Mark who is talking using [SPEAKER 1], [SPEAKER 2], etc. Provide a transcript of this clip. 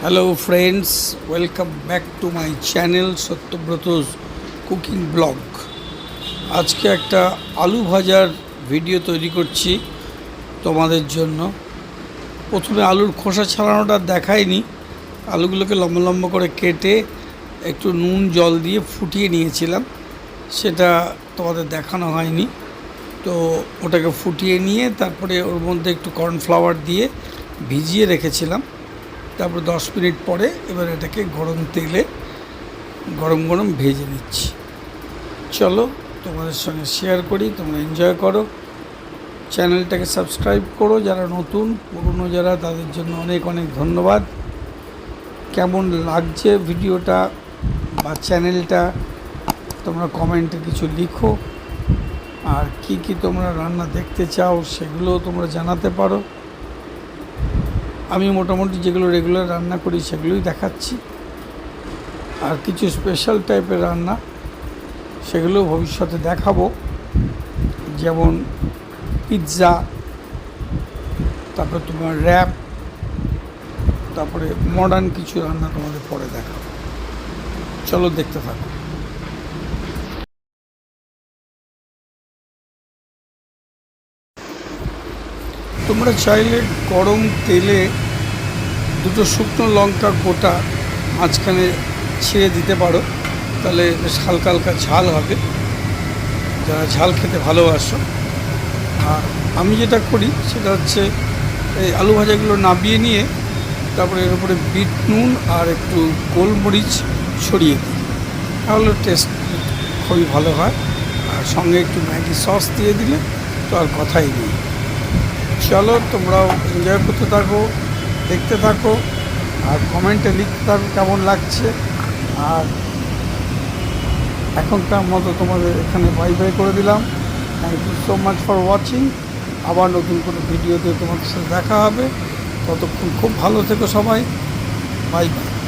[SPEAKER 1] Hello friends, welcome back to my channel Satyabrata's cooking blog. আজকে একটা আলু ভাজার ভিডিও তৈরি করছি তোমাদের জন্য। প্রথমে আলুর খোসা ছাড়ানোটা দেখাইনি। আলুগুলোকে লম্বা লম্বা করে কেটে একটু নুন জল দিয়ে ফুটিয়ে নিয়েছিলাম, সেটা তোমাদের দেখানো হয়নি। তো ওটাকে ফুটিয়ে নিয়ে তারপরে ওর মধ্যে একটু কর্নফ্লাওয়ার দিয়ে ভিজিয়ে রেখেছিলাম। তারপর 10 মিনিট পরে এবার এটাকে গরম তেলে গরম গরম ভেজে নিচ্ছি। চলো তোমাদের সঙ্গে শেয়ার করি, তোমরা এনজয় করো। চ্যানেলটাকে সাবস্ক্রাইব করো যারা নতুন, পুরনো যারা তাদের জন্য অনেক অনেক ধন্যবাদ। কেমন লাগছে ভিডিওটা বা চ্যানেলটা তোমরা কমেন্টে কিছু লিখো, আর কি কি তোমরা রান্না দেখতে চাও সেগুলোও তোমরা জানাতে পারো। আমি মোটামুটি যেগুলো রেগুলার রান্না করি সেগুলোই দেখাচ্ছি, আর কিছু স্পেশাল টাইপের রান্না সেগুলো ভবিষ্যতে দেখাবো, যেমন পিৎজা, তারপরে তোমার র্যাপ, তারপরে মডার্ন কিছু রান্না তোমাদের পরে দেখাবো। চলো দেখতে থাকো। তোমরা চাইলে গরম তেলে দুটো শুকনো লঙ্কা গোটা মাঝখানে ছিঁড়ে দিতে পারো, তাহলে বেশ হালকা হালকা ঝাল হবে, যারা ঝাল খেতে ভালোবাসো। আর আমি যেটা করি সেটা হচ্ছে এই আলু ভাজাগুলো নামিয়ে নিয়ে তারপরে এর উপরে বিট নুন আর একটু গোলমরিচ ছড়িয়ে দিই, তাহলে টেস্ট খুবই ভালো হয়। আর সঙ্গে একটু ম্যাগি সস দিয়ে দিলে তো আর কথাই নেই। চলো তোমরাও এনজয় করতে থাকো, দেখতে থাকো, আর কমেন্টে লিখতে থাকো কেমন লাগছে। আর এখনকার মতো তোমাদের এখানে বাই বাই করে দিলাম। Thank you so much for watching. আবার নতুন কোনো ভিডিওতে তোমাদের সাথে দেখা হবে। ততক্ষণ খুব ভালো থেকো সবাই। Bye bye.